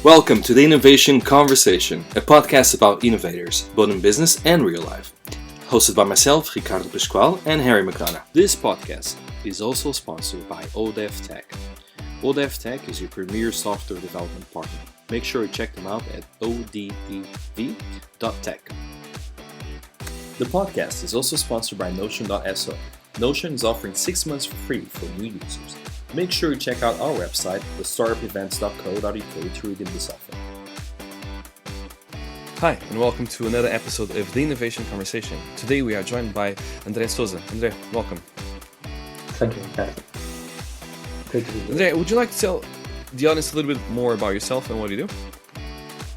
Welcome to the Innovation Conversation, a podcast about innovators, both in business and real life. Hosted by myself, Ricardo Pascual, and Harry McDonough. This podcast is also sponsored by ODEF Tech. ODEF Tech is your premier software development partner. Make sure you check them out at odev.tech. The podcast is also sponsored by Notion.so. Notion is offering 6 months for free for new users. Make sure you check out our website, thestartupevents.co.uk, to redeem this offer. Hi, and welcome to another episode of the Innovation Conversation. Today we are joined by André Souza. André, welcome. Thank you, Ricardo. Great to be here. André, would you like to tell the audience a little bit more about yourself and what you do?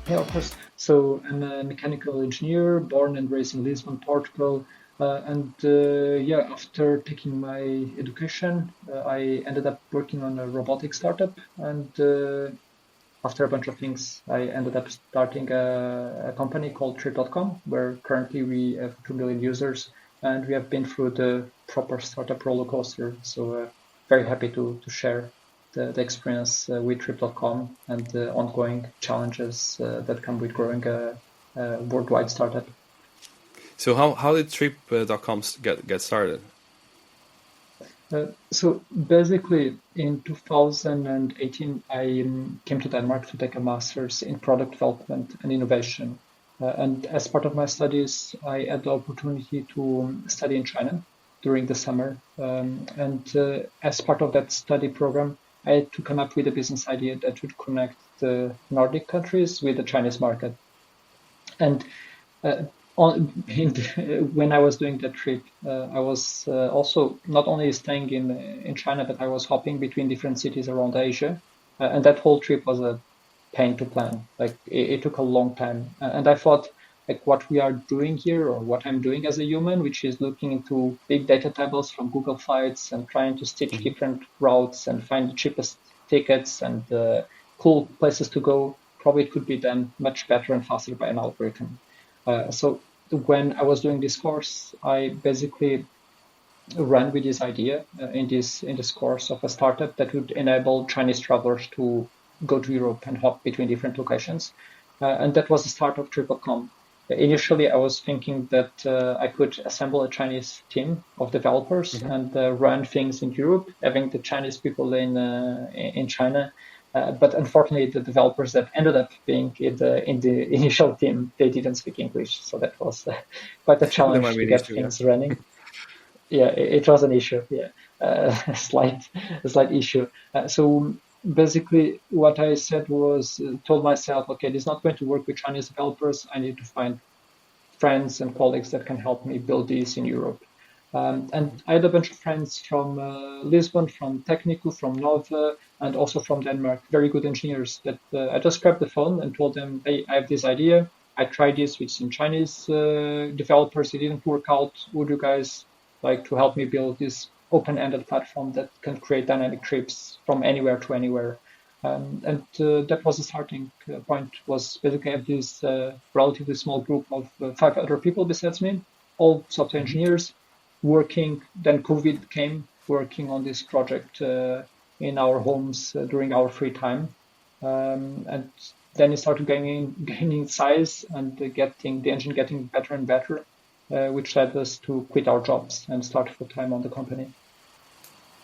Yeah, of course. So I'm a mechanical engineer, born and raised in Lisbon, Portugal. After taking my education, I ended up working on a robotic startup. And after a bunch of things, I ended up starting a company called Trip.com, where currently we have 2 million users. And we have been through the proper startup roller coaster. So very happy to share the experience with Trip.com and the ongoing challenges that come with growing a worldwide startup. So how did Trip.com get started? So basically in 2018, I came to Denmark to take a master's in product development and innovation. And as part of my studies, I had the opportunity to study in China during the summer. As part of that study program, I had to come up with a business idea that would connect the Nordic countries with the Chinese market. And when I was doing that trip, I was also not only staying in China, but I was hopping between different cities around Asia. And that whole trip was a pain to plan. Like it took a long time. And I thought, like what we are doing here, or what I'm doing as a human, which is looking into big data tables from Google Flights and trying to stitch different routes and find the cheapest tickets and cool places to go, probably it could be done much better and faster by an algorithm. So when I was doing this course, I basically ran with this idea in this course of a startup that would enable Chinese travelers to go to Europe and hop between different locations. And that was the start of Trip.com. Initially, I was thinking that I could assemble a Chinese team of developers and run things in Europe, having the Chinese people in China. But unfortunately, the developers that ended up being in the initial team, they didn't speak English. So that was quite a challenge to get things running. Yeah, it was an issue. Yeah, a slight issue. So basically, what I said was, told myself, okay, this is not going to work with Chinese developers. I need to find friends and colleagues that can help me build this in Europe. And I had a bunch of friends from Lisbon, from Technico, from Nova, and also from Denmark, very good engineers that I just grabbed the phone and told them, hey, I have this idea. I tried this with some Chinese developers. It didn't work out. Would you guys like to help me build this open-ended platform that can create dynamic trips from anywhere to anywhere? That was the starting point, was basically have this relatively small group of 5 other people besides me, all software engineers, working. Then COVID came, working on this project in our homes during our free time, and then it started gaining size and the engine getting better and better, which led us to quit our jobs and start full time on the company.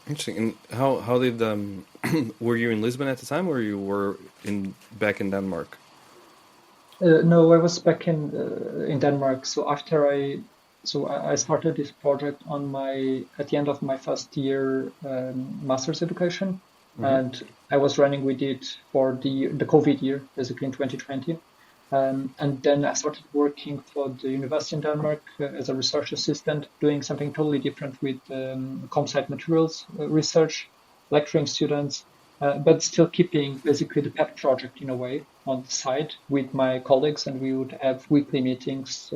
Interesting. And how did were you in Lisbon at the time, or you were back in Denmark? No, I was back in Denmark. So after I started this project at the end of my first year master's education, and I was running with it for the COVID year, basically in 2020. And then I started working for the university in Denmark as a research assistant, doing something totally different with composite materials research, lecturing students, but still keeping basically the pet project in a way on the side with my colleagues. And we would have weekly meetings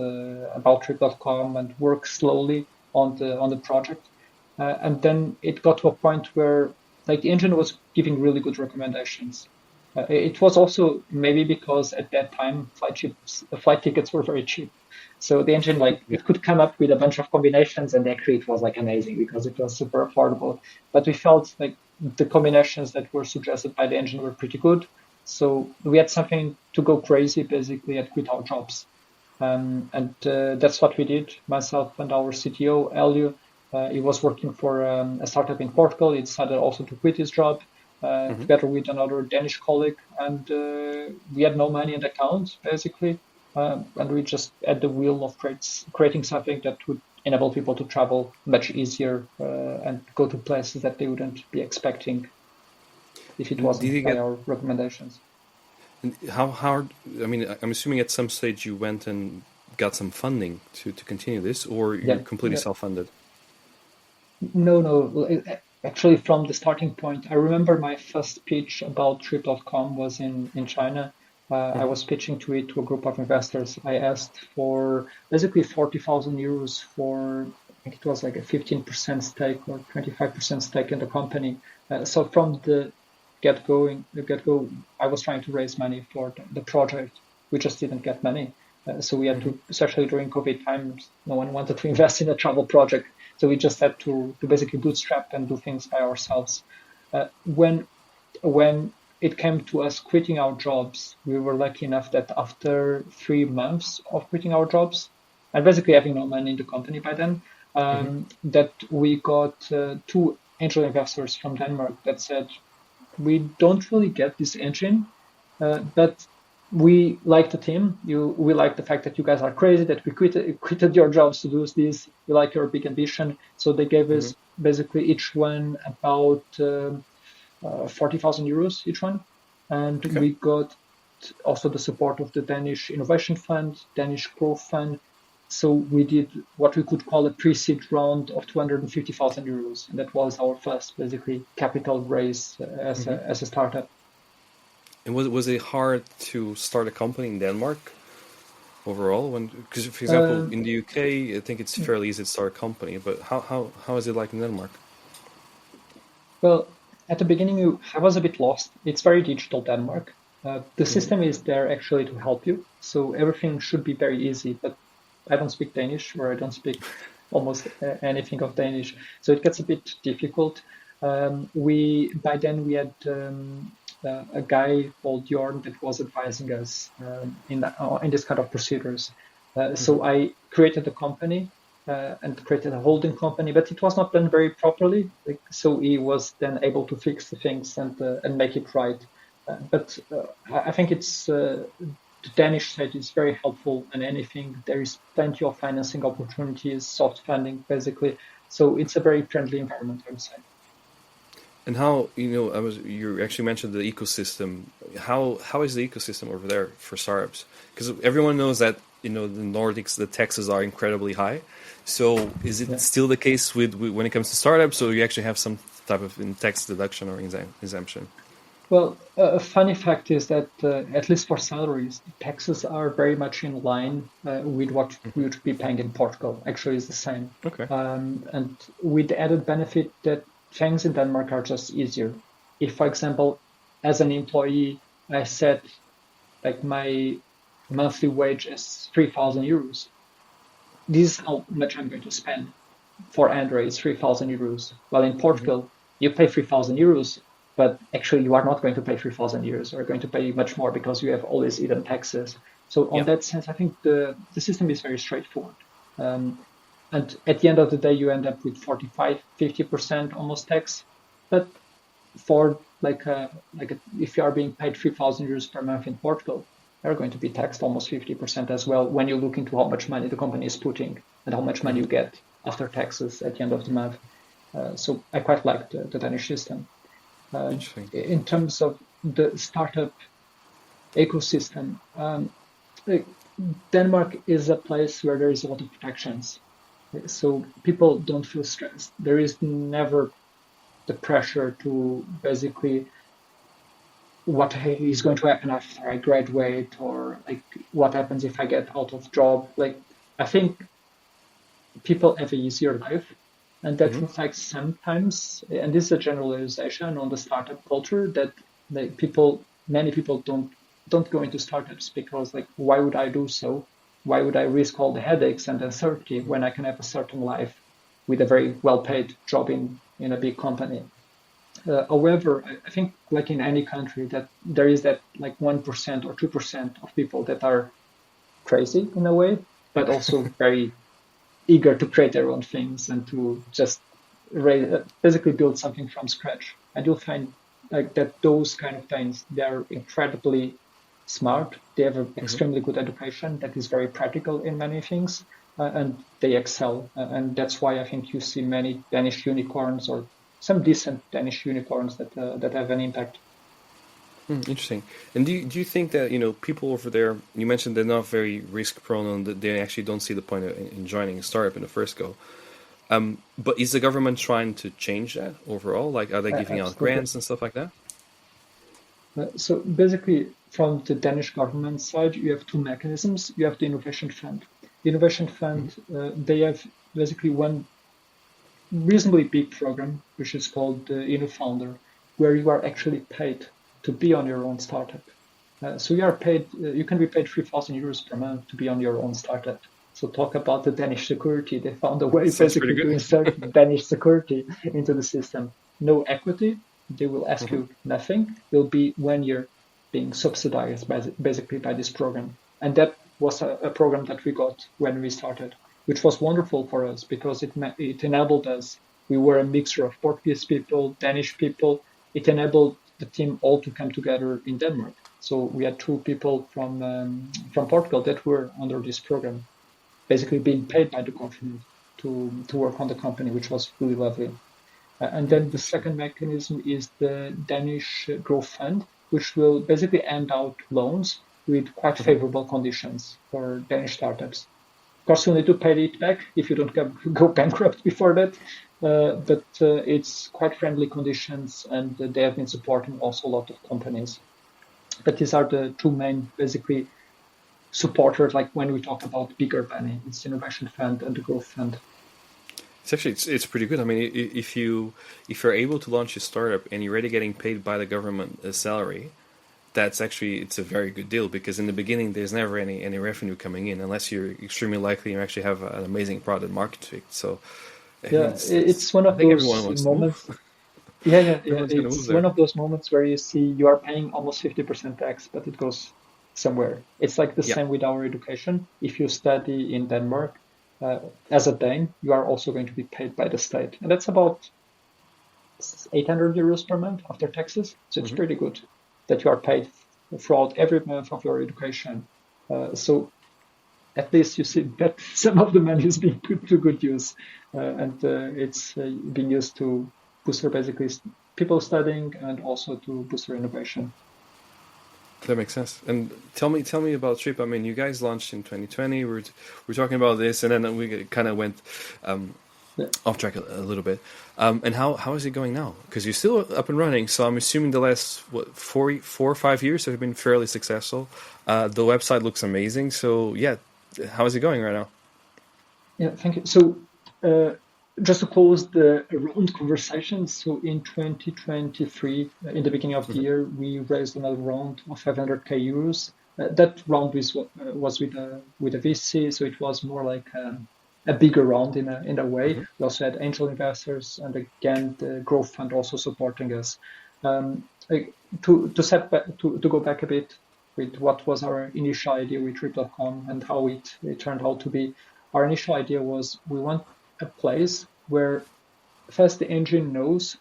about Trip.com and work slowly on the project. And then it got to a point where like the engine was giving really good recommendations. It was also maybe because at that time flight tickets were very cheap. So the engine, it could come up with a bunch of combinations, and actually it was amazing because it was super affordable. But we felt like the combinations that were suggested by the engine were pretty good. So we had something to go crazy, basically, and quit our jobs. And that's what we did, myself and our CTO, Elio. He was working for a startup in Portugal. He decided also to quit his job together with another Danish colleague. And we had no money in the account, basically. And we just had the wheel of creating something that would enable people to travel much easier and go to places that they wouldn't be expecting if it And did wasn't you by get our recommendations. and how hard? I mean, I'm assuming at some stage you went and got some funding to continue this, or you're Yeah, completely self-funded. no. Actually, from the starting point, I remember my first pitch about Trip.com was in China. I was pitching to it to a group of investors. I asked for basically 40,000 euros for, I think it was like a 15% stake or 25% stake in the company. So from the get-go, I was trying to raise money for the project. We just didn't get money. So we had to, especially during COVID times, no one wanted to invest in a travel project. So we just had to basically bootstrap and do things by ourselves. When it came to us quitting our jobs, we were lucky enough that after 3 months of quitting our jobs, and basically having no money in the company by then, that we got two angel investors from Denmark that said, we don't really get this engine, but we like the team. We like the fact that you guys are crazy, that we quitted your jobs to do this. We like your big ambition. So they gave us basically each one about 40,000 euros each one. And Okay. we got also the support of the Danish Innovation Fund, Danish Growth Fund. So we did what we could call a pre-seed round of 250,000 euros. And that was our first, basically, capital raise as a startup. And was it hard to start a company in Denmark overall? Because for example, in the UK, I think it's fairly easy to start a company, but how is it like in Denmark? Well, at the beginning, I was a bit lost. It's very digital Denmark. The system is there actually to help you. So everything should be very easy, but I don't speak Danish, or I don't speak almost anything of Danish. So it gets a bit difficult. By then we had a guy called Jorn that was advising us in this kind of procedures. So I created a company and created a holding company, but it was not done very properly. So he was then able to fix the things and make it right. But I think the Danish side is very helpful in anything. There is plenty of financing opportunities, soft funding, basically. So it's a very friendly environment, I would say. And how, you actually mentioned the ecosystem. How is the ecosystem over there for startups? Because everyone knows that, the Nordics, the taxes are incredibly high. So is it still the case with when it comes to startups, or you actually have some type of tax deduction or exemption? Well, a funny fact is that at least for salaries, taxes are very much in line with what we would be paying in Portugal. Actually, it's the same. Okay. And with the added benefit that things in Denmark are just easier. If, for example, as an employee, I set like my monthly wage is 3,000 euros. This is how much I'm going to spend. For André, it's 3,000 euros. Well, in Portugal, you pay 3,000 euros, but actually you are not going to pay 3,000 euros. You're going to pay much more because you have all these hidden taxes. So on that sense, I think the system is very straightforward. And at the end of the day, you end up with 45, 50% almost tax. But for if you are being paid 3,000 euros per month in Portugal, you're going to be taxed almost 50% as well when you look into how much money the company is putting and how much money you get after taxes at the end of the month. So I quite like the Danish system. In terms of the startup ecosystem, Denmark is a place where there is a lot of protections. So people don't feel stressed. There is never the pressure to basically what is going to happen after I graduate, or like what happens if I get out of job. Like I think people have an easier life, and that reflects sometimes, and this is a generalization on the startup culture, that many people don't go into startups because like, why would I do so? Why would I risk all the headaches and uncertainty when I can have a certain life with a very well-paid job in a big company? However, I think like in any country that there is that like 1% or 2% of people that are crazy in a way, but also very eager to create their own things and to just basically build something from scratch. And you'll find like that those kind of things, they're incredibly smart. They have an Hmm. extremely good education that is very practical in many things, and they excel. And that's why I think you see many Danish unicorns or some decent Danish unicorns that have an impact. Interesting. And do you think that people over there? You mentioned they're not very risk prone, and that they actually don't see the point in joining a startup in the first go. But is the government trying to change that overall? Like, are they giving out Absolutely. grants and stuff like that? So basically, from the Danish government side, you have two mechanisms. You have the Innovation Fund. The Innovation Fund, they have basically one reasonably big program, which is called the InnoFounder, where you are actually paid to be on your own startup. So you are paid, you can be paid 3,000 euros per month to be on your own startup. So talk about the Danish security. They found a way Sounds pretty basically to good. insert Danish security into the system. No equity. They will ask Hmm. you nothing. You'll be 1 year being subsidized basically by this program. And that was a program that we got when we started, which was wonderful for us because it enabled us. We were a mixture of Portuguese people, Danish people. It enabled the team all to come together in Denmark. So we had two people from Portugal that were under this program, basically being paid by the government to work on the company, which was really lovely. And then the Interesting. second mechanism is the Danish Growth Fund, which will basically hand out loans with quite Hmm. favorable conditions for Danish startups. Of course, you'll need to pay it back if you don't go bankrupt before that. But it's quite friendly conditions, and they have been supporting also a lot of companies. But these are the two main, basically, supporters. Like when we talk about bigger money, it's the Innovation Fund and the Growth Fund. It's pretty good. I mean, if you're able to launch a startup and you're already getting paid by the government a salary, it's a very good deal, because in the beginning there's never any revenue coming in unless you're extremely likely you actually have an amazing product market fit. So I mean, Yeah, it's one I of think everyone those wants to move. moments. Yeah. Everyone's going to move It's one there. of those moments where you see you are paying almost 50% tax, but it goes somewhere. It's like the Yeah. same with our education. If you study in Denmark, uh, as a Dane, you are also going to be paid by the state. And that's about 800 euros per month after taxes. So it's Hmm. pretty good that you are paid throughout every month of your education. So at least you see that some of the money is being put to good use, and it's being used to boost basically people studying and also to boost their innovation. That makes sense. And tell me about Trip. I mean, you guys launched in 2020. We're talking about this, and then we kind of went um, Yeah. off track a little bit. And how is it going now? Because you're still up and running. So I'm assuming the last 4 or 5 years have been fairly successful. The website looks amazing. So yeah, how is it going right now? Yeah, thank you. So, uh, just to close the round conversation, so in 2023, in the beginning of the Hmm. year, we raised another round of 500k euros. That round was with a VC, so it was more like a bigger round in a way. Hmm. We also had angel investors, and again, the growth fund also supporting us. To go back a bit with what was our initial idea with Trip.com and how it turned out to be. Our initial idea was we want a place where first the engine knows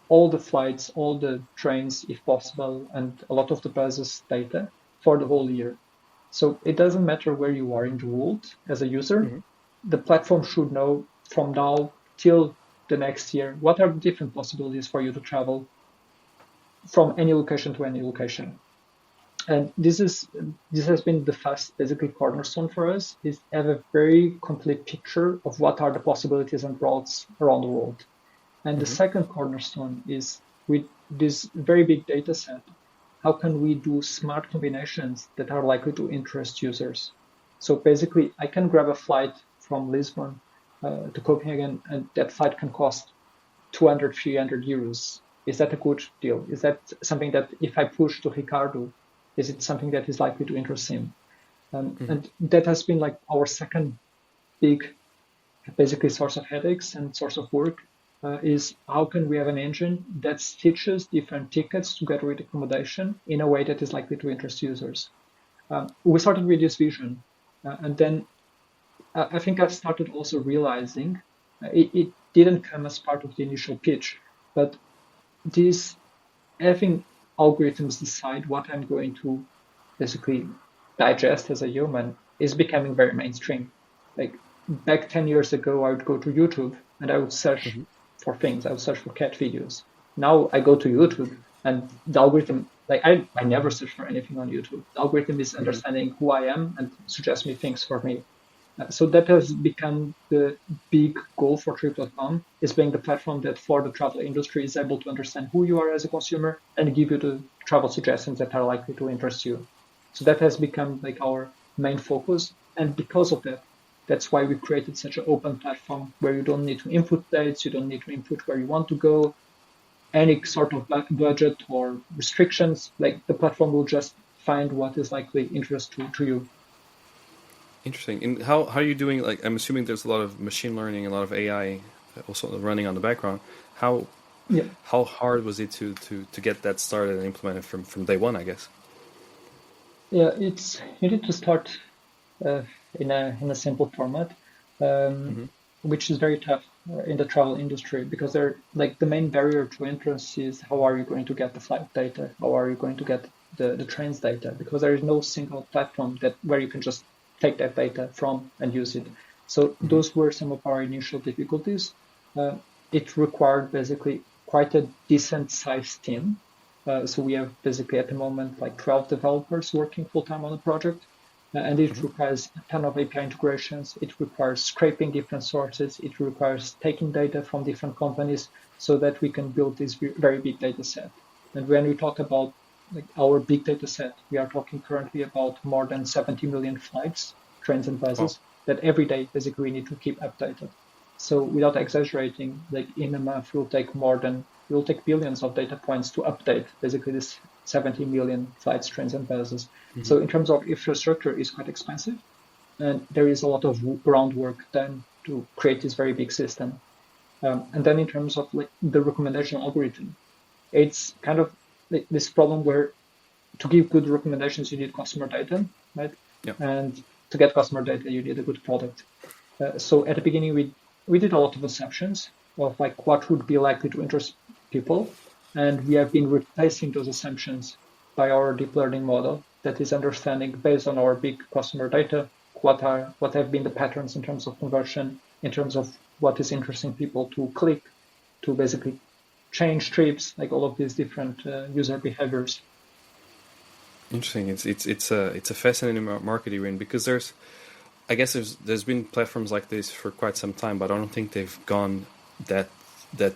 all the flights, all the trains, if possible, and a lot of the buses data for the whole year. So it doesn't matter where you are in the world as a user, Hmm. the platform should know from now till the next year what are the different possibilities for you to travel from any location to any location. And this has been the first basically cornerstone for us is have a very complete picture of what are the possibilities and routes around the world. And the Hmm. second cornerstone is with this very big data set, how can we do smart combinations that are likely to interest users? So basically, I can grab a flight from Lisbon to Copenhagen, and that flight can cost 200, 300 euros. Is that a good deal? Is that something that if I push to Ricardo, is it something that is likely to interest him? Hmm. And that has been like our second big, basically source of headaches and source of work. is how can we have an engine that stitches different tickets together with accommodation in a way that is likely to interest users. We started with this vision, and then I think I started also realizing it didn't come as part of the initial pitch, but this having algorithms decide what I'm going to basically digest as a human is becoming very mainstream. Like back 10 years ago, I would go to YouTube and I would search for things. I would search for cat videos. Now I go to YouTube and the algorithm, like I never search for anything on YouTube. The algorithm is understanding who I am and suggests me things for me. So that has become the big goal for Trip.com, is being the platform that for the travel industry is able to understand who you are as a consumer and give you the travel suggestions that are likely to interest you. So that has become like our main focus. And because of that, that's why we created such an open platform where you don't need to input dates, you don't need to input where you want to go, any sort of budget or restrictions. Like the platform will just find what is likely interest to you. Interesting. And how are you doing? Like, I'm assuming there's a lot of machine learning, a lot of AI also running on the background. How Yeah. how hard was it to get that started and implemented from day one, I guess? Yeah, it's you need to start uh, in a simple format, um, Hmm. which is very tough in the travel industry because they're like the main barrier to entrance is how are you going to get the flight data? How are you going to get the trains data? Because there is no single platform that where you can just take that data from and use it. So Hmm. those were some of our initial difficulties. It required basically quite a decent sized team. So we have basically at the moment like 12 developers working full time on the project. And it Hmm. requires a ton of API integrations. It requires scraping different sources. It requires taking data from different companies so that we can build this very big data set. And when we talk about like our big data set, we are talking currently about more than 70 million flights, trains and Wow. buses that every day basically we need to keep updated. So without exaggerating, like in a month, we'll take billions of data points to update basically this 70 million flights, trains and buses. Hmm. So in terms of infrastructure, is quite expensive, and there is a lot of groundwork done to create this very big system. And then in terms of like the recommendation algorithm, it's kind of like this problem where to give good recommendations, you need customer data, right? Yeah. And to get customer data, you need a good product. So at the beginning, we did a lot of assumptions of like what would be likely to interest people, and we have been replacing those assumptions by our deep learning model that is understanding based on our big customer data what have been the patterns in terms of conversion, in terms of what is interesting people to click, to basically change trips, like all of these different user behaviors. Interesting. It's a fascinating market you're in because I guess there's been platforms like this for quite some time, but I don't think they've gone that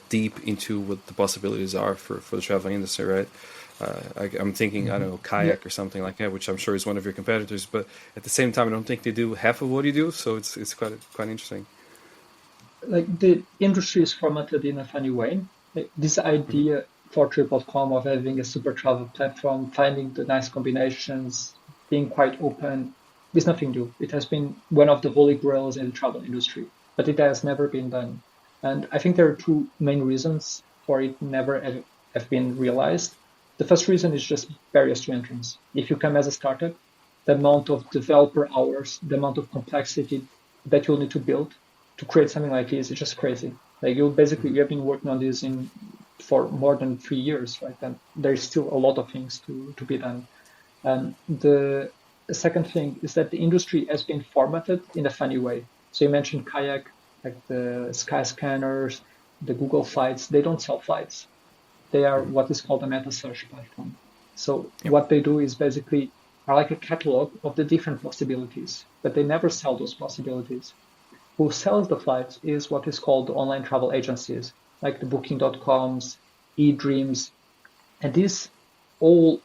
deep into what the possibilities are for the traveling industry, right? I'm thinking, I don't know, Yeah, Kayak or something like that, which I'm sure is one of your competitors, but at the same time, I don't think they do half of what you do, so it's quite interesting. like the industry is formatted in a funny way. Like, this Hmm. idea for Trip.com of having a super travel platform, finding the nice combinations, being quite open, is nothing new. It has been one of the holy grails in the travel industry, but it has never been done. And I think there are two main reasons for it never have been realized. The first reason is just barriers to entrance. If you come as a startup, the amount of developer hours, the amount of complexity that you'll need to build to create something like this is just crazy. Like you have been working on this in for more than 3 years, right? And there's still a lot of things to be done. The second thing is that the industry has been formatted in a funny way. So you mentioned Kayak, like the Sky Scanners, the Google Flights. They don't sell flights. They are what is called a meta search platform. So Yep. what they do is basically are like a catalog of the different possibilities, but they never sell those possibilities. Who sells the flights is what is called online travel agencies, like the Booking.coms, eDreams, and these all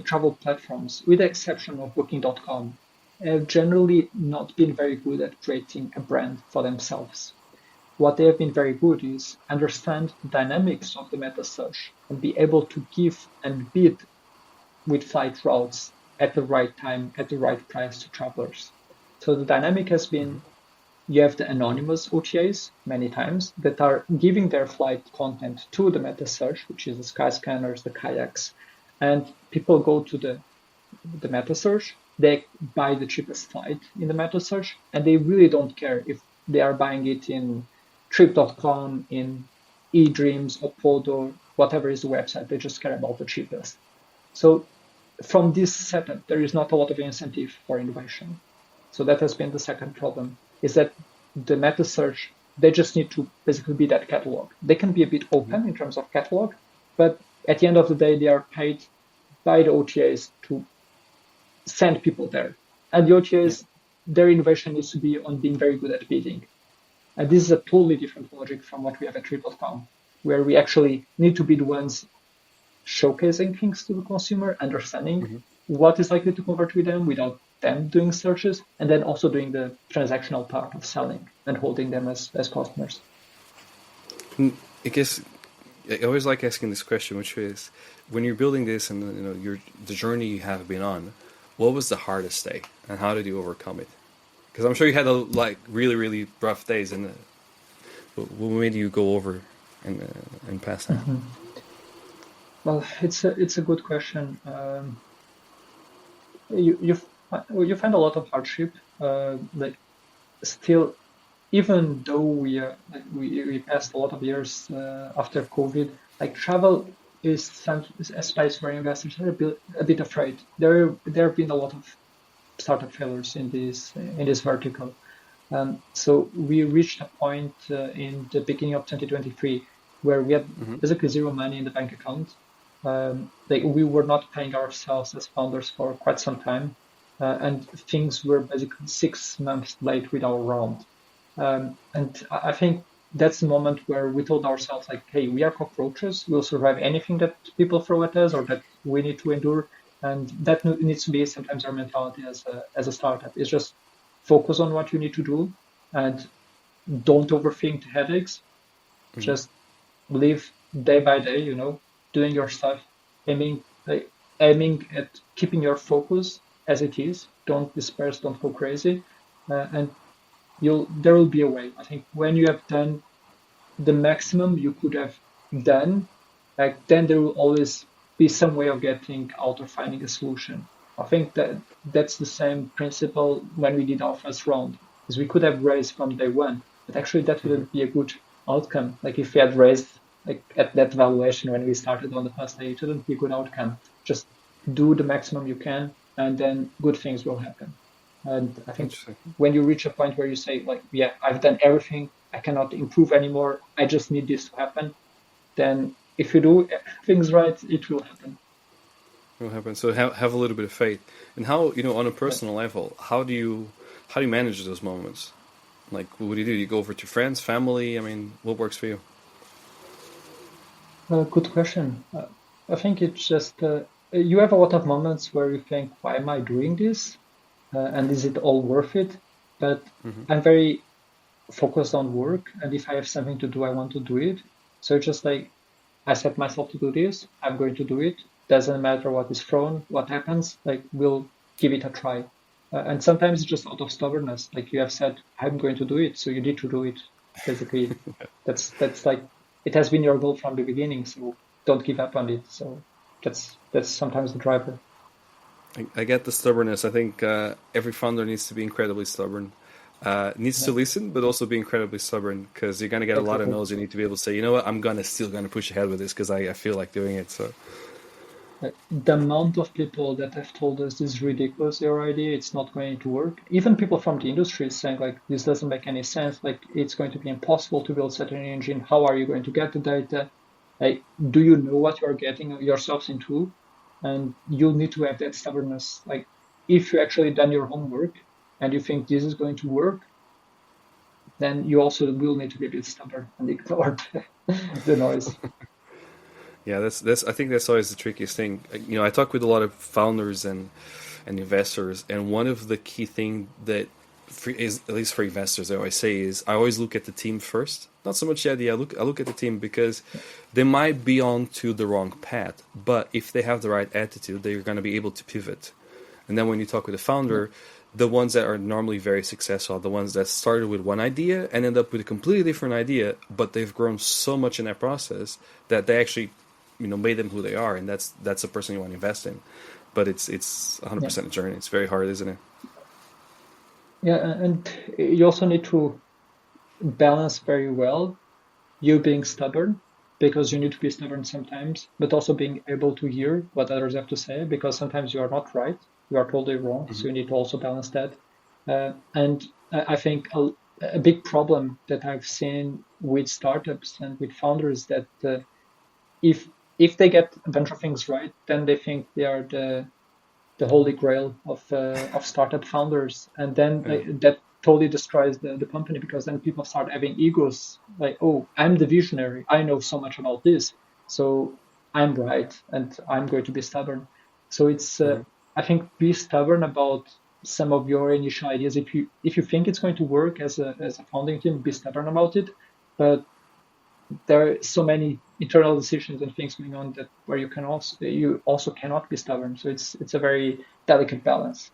travel platforms, with the exception of Booking.com, have generally not been very good at creating a brand for themselves. What they have been very good is understand the dynamics of the meta search and be able to give and bid with flight routes at the right time, at the right price to travelers. So the dynamic has been Hmm. you have the anonymous OTAs many times that are giving their flight content to the meta search, which is the sky scanners, the kayaks, and people go to the meta search, they buy the cheapest flight in the meta search, and they really don't care if they are buying it in trip.com, in eDreams, Opodo, whatever is the website. They just care about the cheapest. So from this setup, there is not a lot of incentive for innovation. So that has been the second problem, is that the meta search, they just need to basically be that catalog. They can be a bit open in terms of catalog, but at the end of the day, they are paid by the OTAs to send people there. And the OTAs, their innovation needs to be on being very good at bidding. And this is a totally different logic from what we have at Trip.com, where we actually need to be the ones showcasing things to the consumer, understanding what is likely to convert with them without them doing searches, and then also doing the transactional part of selling and holding them as customers. I guess I always like asking this question, which is, when you're building this and the journey you have been on, what was the hardest day, and how did you overcome it? Because I'm sure you had really, really rough days, and what made you go over and pass that? Well, it's a good question. You find a lot of hardship. Like still, even though we passed a lot of years after COVID, like travel is a space where investors are a bit afraid. There have been a lot of startup failures in this vertical. So we reached a point in the beginning of 2023 where we had basically zero money in the bank account. We were not paying ourselves as founders for quite some time, and things were basically 6 months late with our round. And I think that's the moment where we told ourselves, like, hey, we are cockroaches. We'll survive anything that people throw at us or that we need to endure. And that needs to be sometimes our mentality as a startup. It's just focus on what you need to do and don't overthink the headaches. Just live day by day, doing your stuff, aiming at keeping your focus as it is. Don't disperse, don't go crazy, and there will be a way. I think when you have done the maximum you could have done, then there will always be some way of getting out or finding a solution. I think that's the same principle when we did our first round, is we could have raised from day one, but actually that wouldn't be a good outcome. Like if we had raised at that valuation when we started on the first day, it wouldn't be a good outcome. Just do the maximum you can, and then good things will happen. And I think when you reach a point where you say, like, yeah, I've done everything, I cannot improve anymore, I just need this to happen, then if you do things right, it will happen. It will happen. So have a little bit of faith. And how, on a personal level, how do you manage those moments? Like, what do? You go over to friends, family? I mean, what works for you? Good question. I think it's just you have a lot of moments where you think, why am I doing this? And is it all worth it? But I'm very focused on work, and if I have something to do, I want to do it. So it's just like, I set myself to do this, I'm going to do it. Doesn't matter what is thrown, what happens, we'll give it a try. And sometimes it's just out of stubbornness. Like you have said, I'm going to do it, so you need to do it. Basically, that's like, it has been your goal from the beginning, so don't give up on it. So that's sometimes the driver. I get the stubbornness. I think every founder needs to be incredibly stubborn. Needs to listen, but also be incredibly stubborn, because you're going to get a lot of no's. You need to be able to say, you know what, I'm still going to push ahead with this because I feel like doing it. So the amount of people that have told us this is ridiculous, your idea, it's not going to work. Even people from the industry saying, like, this doesn't make any sense. Like, it's going to be impossible to build such an engine. How are you going to get the data? Like, do you know what you're getting yourselves into? And you'll need to have that stubbornness. Like, if you actually done your homework and you think this is going to work, then you also will need to be a bit stubborn and ignore the noise. Yeah, that's. I think that's always the trickiest thing. I talk with a lot of founders and investors, and one of the key thing that is, at least for investors, I always say is, I always look at the team first. Not so much the idea. I look at the team, because they might be on to the wrong path, but if they have the right attitude, they're going to be able to pivot. And then when you talk with a founder, the ones that are normally very successful are the ones that started with one idea and end up with a completely different idea, but they've grown so much in that process that they actually, made them who they are, and that's the person you want to invest in. But it's 100% a journey. It's very hard, isn't it? Yeah, and you also need to balance very well you being stubborn, because you need to be stubborn sometimes, but also being able to hear what others have to say, because sometimes you are not right, you are totally wrong. So you need to also balance that. And I think a big problem that I've seen with startups and with founders that if they get a bunch of things right, then they think they are the holy grail of startup founders, and then that totally destroys the company, because then people start having egos like, oh, I'm the visionary, I know so much about this, so I'm right and I'm going to be stubborn. So it's I think be stubborn about some of your initial ideas. If you think it's going to work as a founding team, be stubborn about it. But there are so many internal decisions and things going on that where you also cannot be stubborn. So it's a very delicate balance.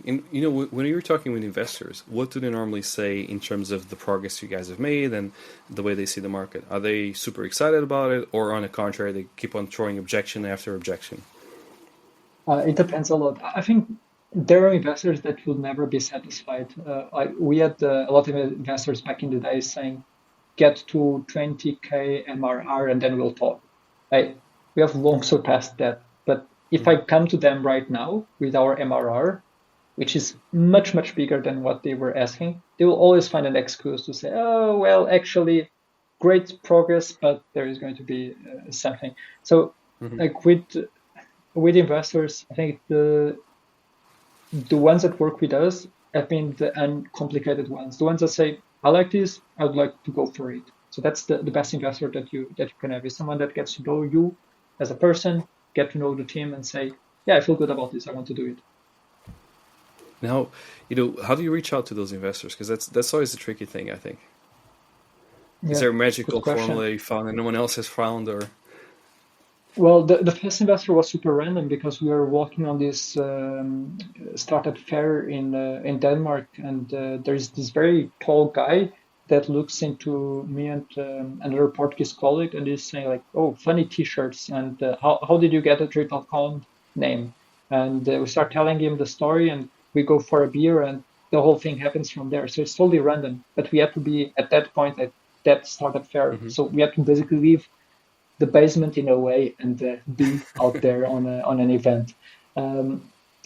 And, when you're talking with investors, what do they normally say in terms of the progress you guys have made and the way they see the market? Are they super excited about it, or on the contrary, they keep on throwing objection after objection? It depends a lot. I think there are investors that will never be satisfied. We had a lot of investors back in the day saying, get to 20K MRR and then we'll talk. We have long surpassed that. But if I come to them right now with our MRR, which is much, much bigger than what they were asking, they will always find an excuse to say, oh, well, actually, great progress, but there is going to be something. So like with investors, I think the ones that work with us have been the uncomplicated ones, the ones that say, I like this, I would like to go for it. So that's the best investor that you can have, is someone that gets to know you as a person, get to know the team, and say, yeah, I feel good about this, I want to do it. Now, how do you reach out to those investors? Because that's always the tricky thing, I think. Is there a magical formula you found that no one else has found, or? Well, the first investor was super random, because we were walking on this startup fair in Denmark, and there's this very tall guy that looks into me and another Portuguese colleague, and is saying like, "Oh, funny T-shirts, and how did you get a triple count name?" And we start telling him the story, and we go for a beer, and the whole thing happens from there. So it's totally random, but we had to be at that point at that startup fair, so we had to basically leave the basement in a way and be out there on an event.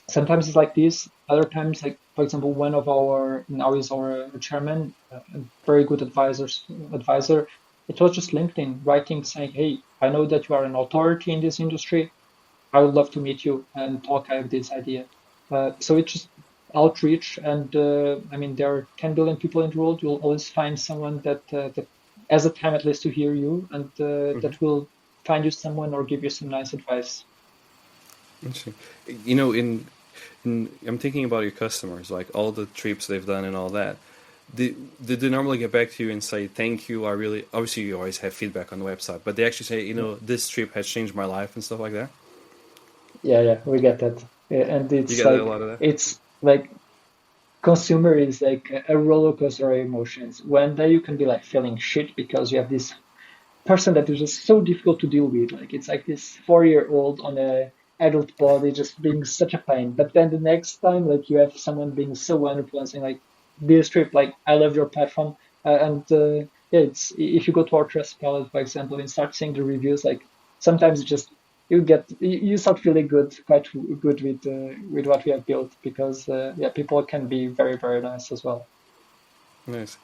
Sometimes it's like this. Other times, like for example, one of our now is our chairman, a very good advisor. It was just LinkedIn writing saying, "Hey, I know that you are an authority in this industry. I would love to meet you and talk. I have this idea." So it's just outreach, and I mean, there are 10 billion people in the world. You'll always find someone that has the time at least to hear you, and that will find you someone or give you some nice advice. Interesting. I'm thinking about your customers, like all the trips they've done and all that. Did they normally get back to you and say, thank you, obviously you always have feedback on the website, but they actually say, this trip has changed my life and stuff like that? Yeah, we get that. And it's you get a lot of that? It's like consumer is like a roller coaster of emotions. One day you can be like feeling shit because you have this person that is just so difficult to deal with. Like it's like this 4-year-old on a adult body just being such a pain. But then the next time, like you have someone being so wonderful and saying like, this trip, like I love your platform. It's if you go to our Trustpilot, for example, and start seeing the reviews, like sometimes you start feeling quite good with what we have built, because people can be very, very nice as well. Nice.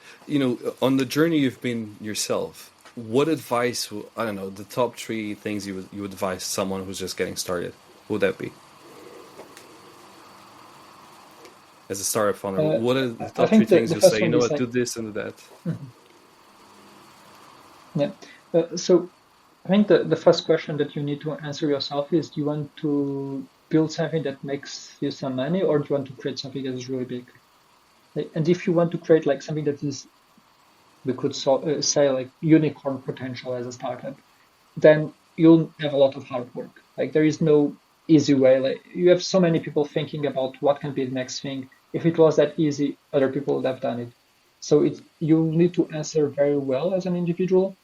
On the journey you've been yourself, what advice, I don't know, the top 3 things you would advise someone who's just getting started, what would that be? As a startup founder, what are the top 3 things you say, do this and do that? Yeah. So I think the first question that you need to answer yourself is, do you want to build something that makes you some money, or do you want to create something that is really big? And if you want to create like something that is, we could say like unicorn potential as a startup, then you'll have a lot of hard work. Like there is no easy way. Like you have so many people thinking about what can be the next thing. If it was that easy, other people would have done it. So you need to answer very well as an individual.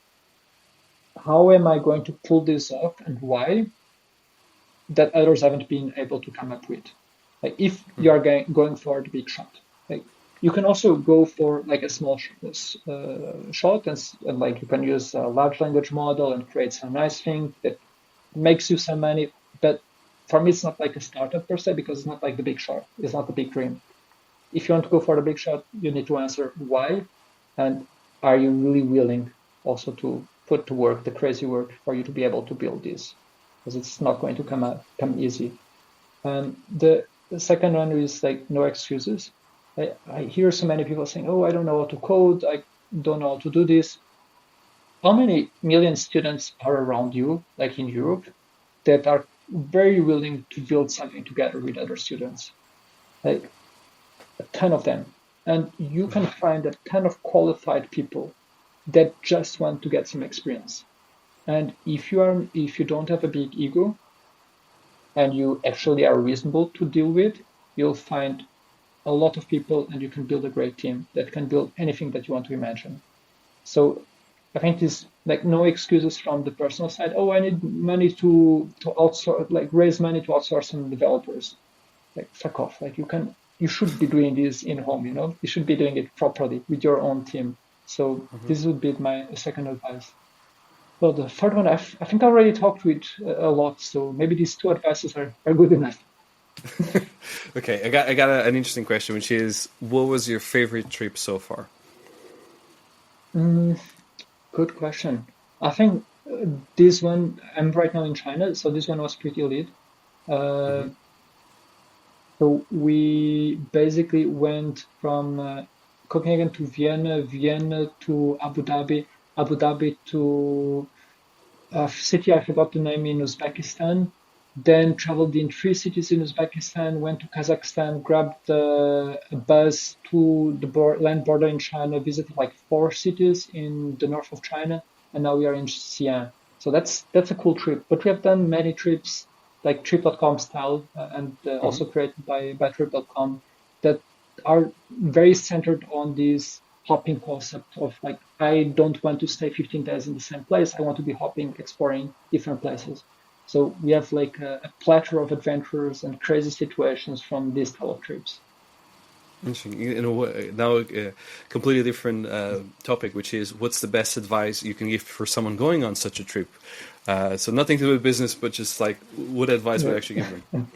How am I going to pull this off and why? That others haven't been able to come up with. Like if you are going for the big shot, like you can also go for like a small shot and like you can use a large language model and create some nice thing that makes you some money. But for me, it's not like a startup per se because it's not like the big shot. It's not the big dream. If you want to go for the big shot, you need to answer why, and are you really willing also to put to work the crazy work for you to be able to build this, because it's not going to come easy. And the second one is like no excuses. I hear so many people saying, "Oh, I don't know how to code. I don't know how to do this." How many million students are around you, like in Europe, that are very willing to build something together with other students? Like a ton of them. And you can find a ton of qualified people that just want to get some experience. And if you don't have a big ego and you actually are reasonable to deal with, you'll find a lot of people and you can build a great team that can build anything that you want to imagine. So I think this like no excuses from the personal side. Oh, I need money to outsource, like raise money to outsource some developers. Like fuck off. Like you should be doing this in home, you know? You should be doing it properly with your own team. So this would be my second advice. Well, the third one, I think I already talked with a lot, so maybe these two advices are good enough. Okay, I got an interesting question, which is, what was your favorite trip so far? Good question. I think this one, I'm right now in China, so this one was pretty lit. Hmm. So we basically went from Copenhagen to Vienna, Vienna to Abu Dhabi to a city I forgot the name in Uzbekistan. Then traveled in three cities in Uzbekistan, went to Kazakhstan, grabbed a bus to the land border in China, visited like four cities in the north of China, and now we are in Xi'an. So that's a cool trip. But we have done many trips like trip.com style and Hmm. also created by trip.com that are very centered on this hopping concept of like I don't want to stay 15 days in the same place. I want to be hopping, exploring different places. So we have like a plethora of adventures and crazy situations from these type of trips. Interesting. Now a completely different topic, which is, what's the best advice you can give for someone going on such a trip? So nothing to do with business, but just like, what advice would you Yeah. actually give them?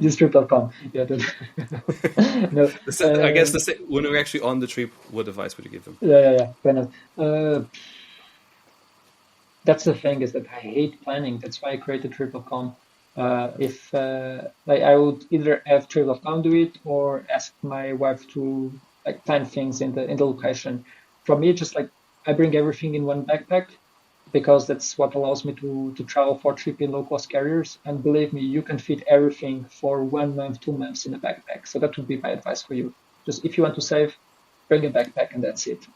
Just trip.com. Yeah. No. I guess when we're actually on the trip, what advice would you give them? Yeah. Fair enough. That's the thing is that I hate planning. That's why I created trip.com. If like I would either have trip.com do it or ask my wife to like plan things in the location. For me, just like I bring everything in one backpack because that's what allows me to travel for trip in low cost carriers. And believe me, you can fit everything for 1 month, 2 months in a backpack. So that would be my advice for you. Just if you want to save, bring a backpack and that's it.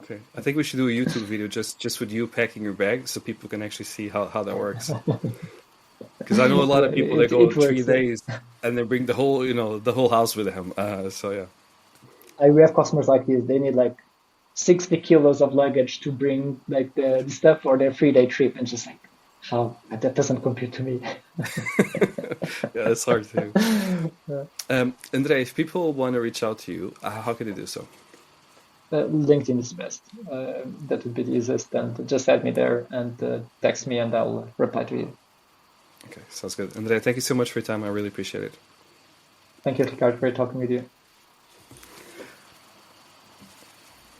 Okay, I think we should do a YouTube video just with you packing your bag, so people can actually see how that works. Because I know a lot Yeah, of people that go it three works. Yeah. days and they bring the whole the whole house with them. So yeah. We have customers like this. They need like 60 kilos of luggage to bring like the stuff for their 3 day trip, and just like, how that doesn't compute to me. Yeah, it's hard to. Yeah. André, if people want to reach out to you, how can they do so? LinkedIn is best. That would be the easiest. And just add me there and text me, and I'll reply to you. Okay, sounds good. André, thank you so much for your time. I really appreciate it. Thank you, Ricardo, for talking with you.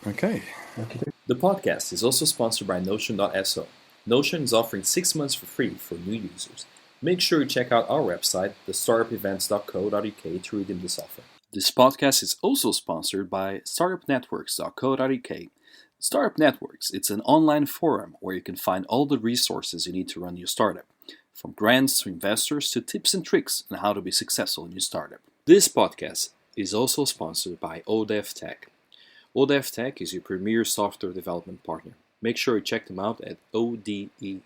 Okay. Okay. The podcast is also sponsored by Notion.so. Notion is offering 6 months for free for new users. Make sure you check out our website, thestartupevents.co.uk, to redeem this offer. This podcast is also sponsored by startupnetworks.co.uk. Startup Networks, it's an online forum where you can find all the resources you need to run your startup, from grants to investors to tips and tricks on how to be successful in your startup. This podcast is also sponsored by ODEV Tech. ODEV Tech is your premier software development partner. Make sure you check them out at odev.tech.